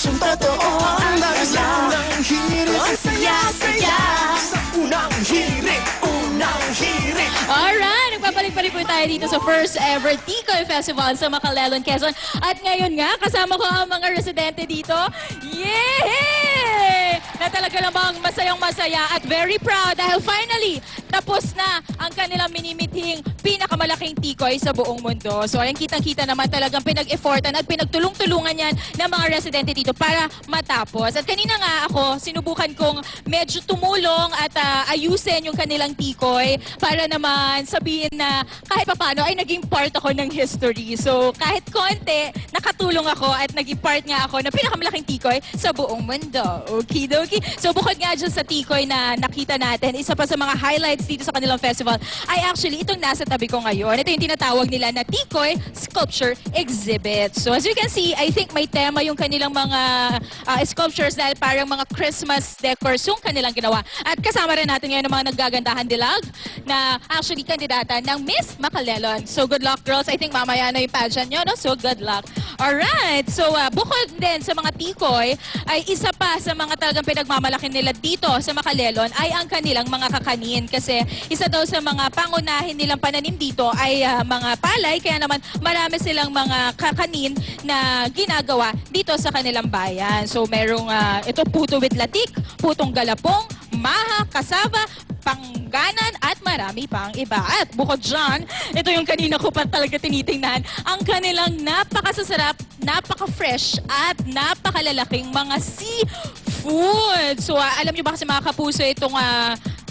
pusyong totoo ang unang hirit. Ang saya-saya sa unang hirit. Unang hirit. Alright, nagpapalik-balik po tayo dito sa first ever Tikoy Festival sa Macalelon, Quezon. At ngayon nga, kasama ko ang mga residente dito. Yay! Na talaga namang masayang-masaya at very proud dahil finally, tapos na ang kanilang minimithing pinakamalaking tikoy sa buong mundo. So ayun, kitang-kita naman talagang pinag-effortan at pinagtulong-tulungan yan ng mga residente dito para matapos. At kanina nga ako, sinubukan kong medyo tumulong at ayusin yung kanilang tikoy para naman sabihin na kahit papano ay naging part ako ng history. So kahit konti, nakatulong ako at naging part nga ako ng pinakamalaking tikoy sa buong mundo. Okidoki. So bukod nga dyan sa tikoy na nakita natin, isa pa sa mga highlights dito sa kanilang festival ay actually itong nasa tabi ko ngayon. Ito yung tinatawag nila na Tikoy Sculpture Exhibit. So as you can see, I think may tema yung kanilang mga sculptures dahil parang mga Christmas decors yung kanilang ginawa. At kasama rin natin ngayon ng mga naggagandahan dilag na actually kandidata ng Miss Macalelon. So good luck, girls. I think mamaya na yung pageant nyo, no? So good luck. Alright. So bukod din sa mga tikoy, ay isa pa sa mga talagang pinagmamalaki nila dito sa Macalelon ay ang kanilang mga kakanin. Kasi isa daw sa mga pangunahin nilang pananim dito ay mga palay. Kaya naman marami silang mga kakanin na ginagawa dito sa kanilang bayan. So merong ito puto with latik, putong galapong, maha, kasaba, pangganan at marami pang iba. At bukod dyan, ito yung kanina ko pa talaga tinitingnan, ang kanilang napakasasarap, napaka-fresh at napakalalaking mga seafood. So alam nyo ba kasi mga kapuso itong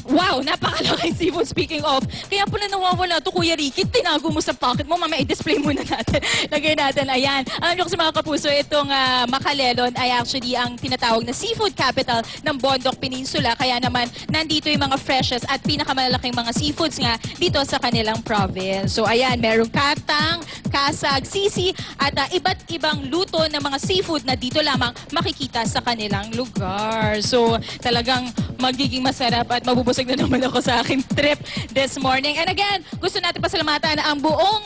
wow, napakalaking seafood. Speaking of, kaya pala nawawala to, Kuya Ricky. Tinago mo sa pocket mo. Mamaya i-display muna natin. Lagay natin. Ayan. Alam nyo kasi mga kapuso, itong Macalelon ay actually ang tinatawag na seafood capital ng Bondok Peninsula. Kaya naman, nandito yung mga freshest at pinakamalalaking mga seafoods nga dito sa kanilang province. So ayan, merong katang, kasag, sisi, at iba't ibang luto ng mga seafood na dito lamang makikita sa kanilang lugar. So talagang magiging masarap at mabubusog na naman ako sa aking trip this morning. And again, gusto natin pasalamatan ang buong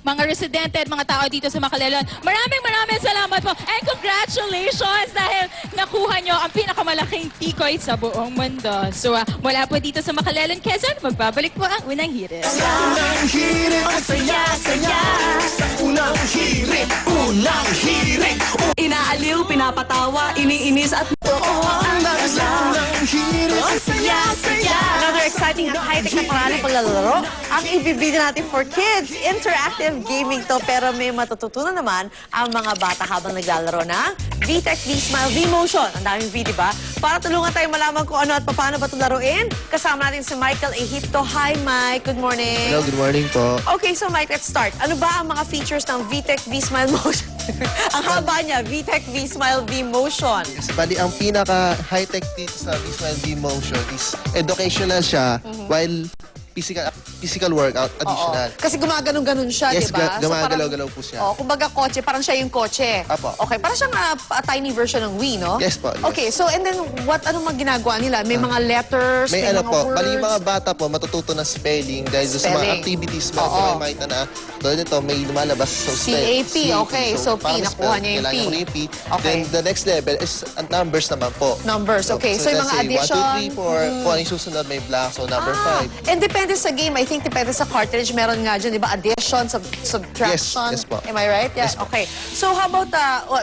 mga residente at mga tao dito sa Macalelon. Maraming salamat po and congratulations dahil nakuha nyo ang pinakamalaking tikoy sa buong mundo. So mula po dito sa Macalelon, Quezon, magbabalik po ang unang hirit. Unang hirit. Ang saya-saya sa unang hirit. Unang hirit. Inaaliw, pinapatawa, iniinis at Ang unang hirit. Ang saya-saya. another exciting at high-tech na pangalang paglalaro ang ibibigay natin for kids. Interactive gaming to, pero may matututunan naman ang mga bata habang naglalaro na VTech V-Smile V-Motion. Ang daming V, diba? Para tulungan tayo malaman kung ano at paano ba ito laruin, kasama natin si Michael Ehipto. Hi, Mike. Good morning. Hello, good morning po. Okay, so Mike, let's start. Ano ba ang mga features ng VTech V-Smile Motion? Ang haba niya, VTech V-Smile V-Motion. Yes, bali, ang pinaka-high-tech sa V-Smile V-Motion is educational siya while physical workout additional. Kasi gumaganon-ganon siya, Yes, di ba? gumagalaw-galaw po siya. Kumbaga kotse, parang siya yung kotse. Apo. Okay, parang siyang a tiny version ng Wii, no? Yes po, yes. Okay, so and then anong mga ginagawa nila? May mga letters, May ano mga po, words? bali yung mga bata po matututo ng spelling dahil sa mga Spelling. activities Oo. may makita na tulad nito may lumalabas sa CAP, okay. So, P, para nakuha ma-spell, niya yung kailangan P. ko na yung P. Okay. Then the next level is numbers naman po. Numbers, okay. So, yung mga let's say, addition. 1, 2, 3, 4, kung ano yung susunod may blank. So number 5. And depende sa game, I think depende sa cartridge, meron nga dyan, di ba? Addition, subtraction. Yes po. Am I right? Yeah, Yes po. okay. So how about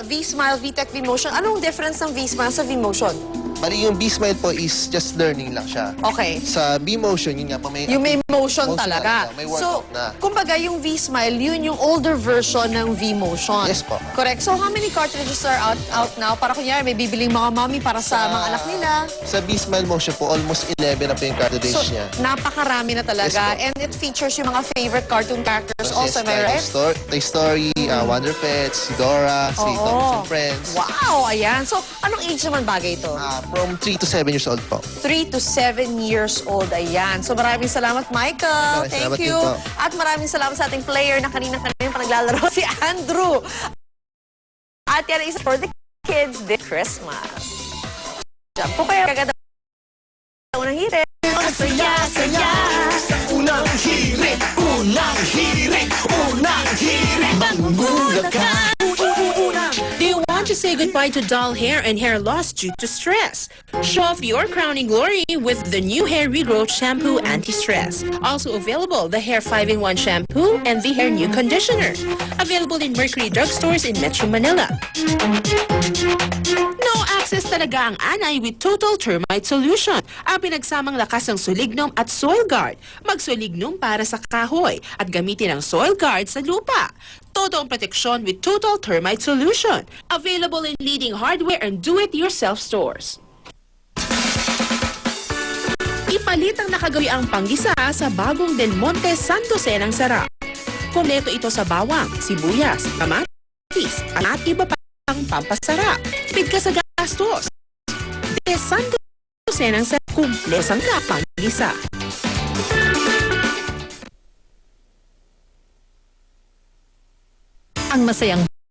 V-Smile, VTech V-Motion? Anong difference ng V-Smile sa V-Motion? Bali yung B-Smile po is just learning lang siya. Okay. Sa B-Motion, yun nga pa may... Yung may motion Motion talaga. na, may So, workout na. kumbaga yung V-Smile, yun yung older version ng V-Motion. Yes po. Correct. So, how many cartridges are out now? Para kunyari, may bibiling mga mommy para sa mga anak nila. Sa B-Smile Motion po, almost 11 na po yung cartridge So, niya. napakarami na talaga. Yes po. And it features yung mga favorite cartoon characters also, am I right? Toy Story, Wonder Pets, si Dora, si Thomas and Friends. Wow, ayan. So, anong age naman bagay ito? From 3 to 7 years old po. 3 to 7 years old. Ayan. So maraming salamat, Michael. Maraming Thank salamat you. din po. At maraming salamat sa ating player na kanina pa naglalaro, si Andrew. At yan is for the kids this Christmas. Diyan po kayo kagad unang hirit. Ang saya-saya sa unang hirit. Unang hirit. Unang hirit. Magugulat ka. Do you want to say goodbye to dull hair and hair loss due to stress. Show off your crowning glory with the new Hair Regrowth Shampoo Anti-Stress. Also available, the Hair 5-in-1 Shampoo and the Hair New Conditioner. Available in Mercury Drugstores in Metro Manila. No access talaga ang anay with Total Termite Solution. Ang pinagsamang lakas ng Solignom at Soil Guard. Mag-Solignom para sa kahoy at gamitin ang Soil Guard sa lupa. Totoong proteksyon with Total Termite Solution. Available in leading hardware and do-it-yourself stores. Ipalit ang nakagawiang panggisa sa bagong Del Monte Santo Senang Sarap. Kompleto ito sa bawang, sibuyas, kamatis, at iba pang pampasarap. Tipid ka sa gastos. De Santo Senang Sarap, kumplesang ka panggisa. Ang masayang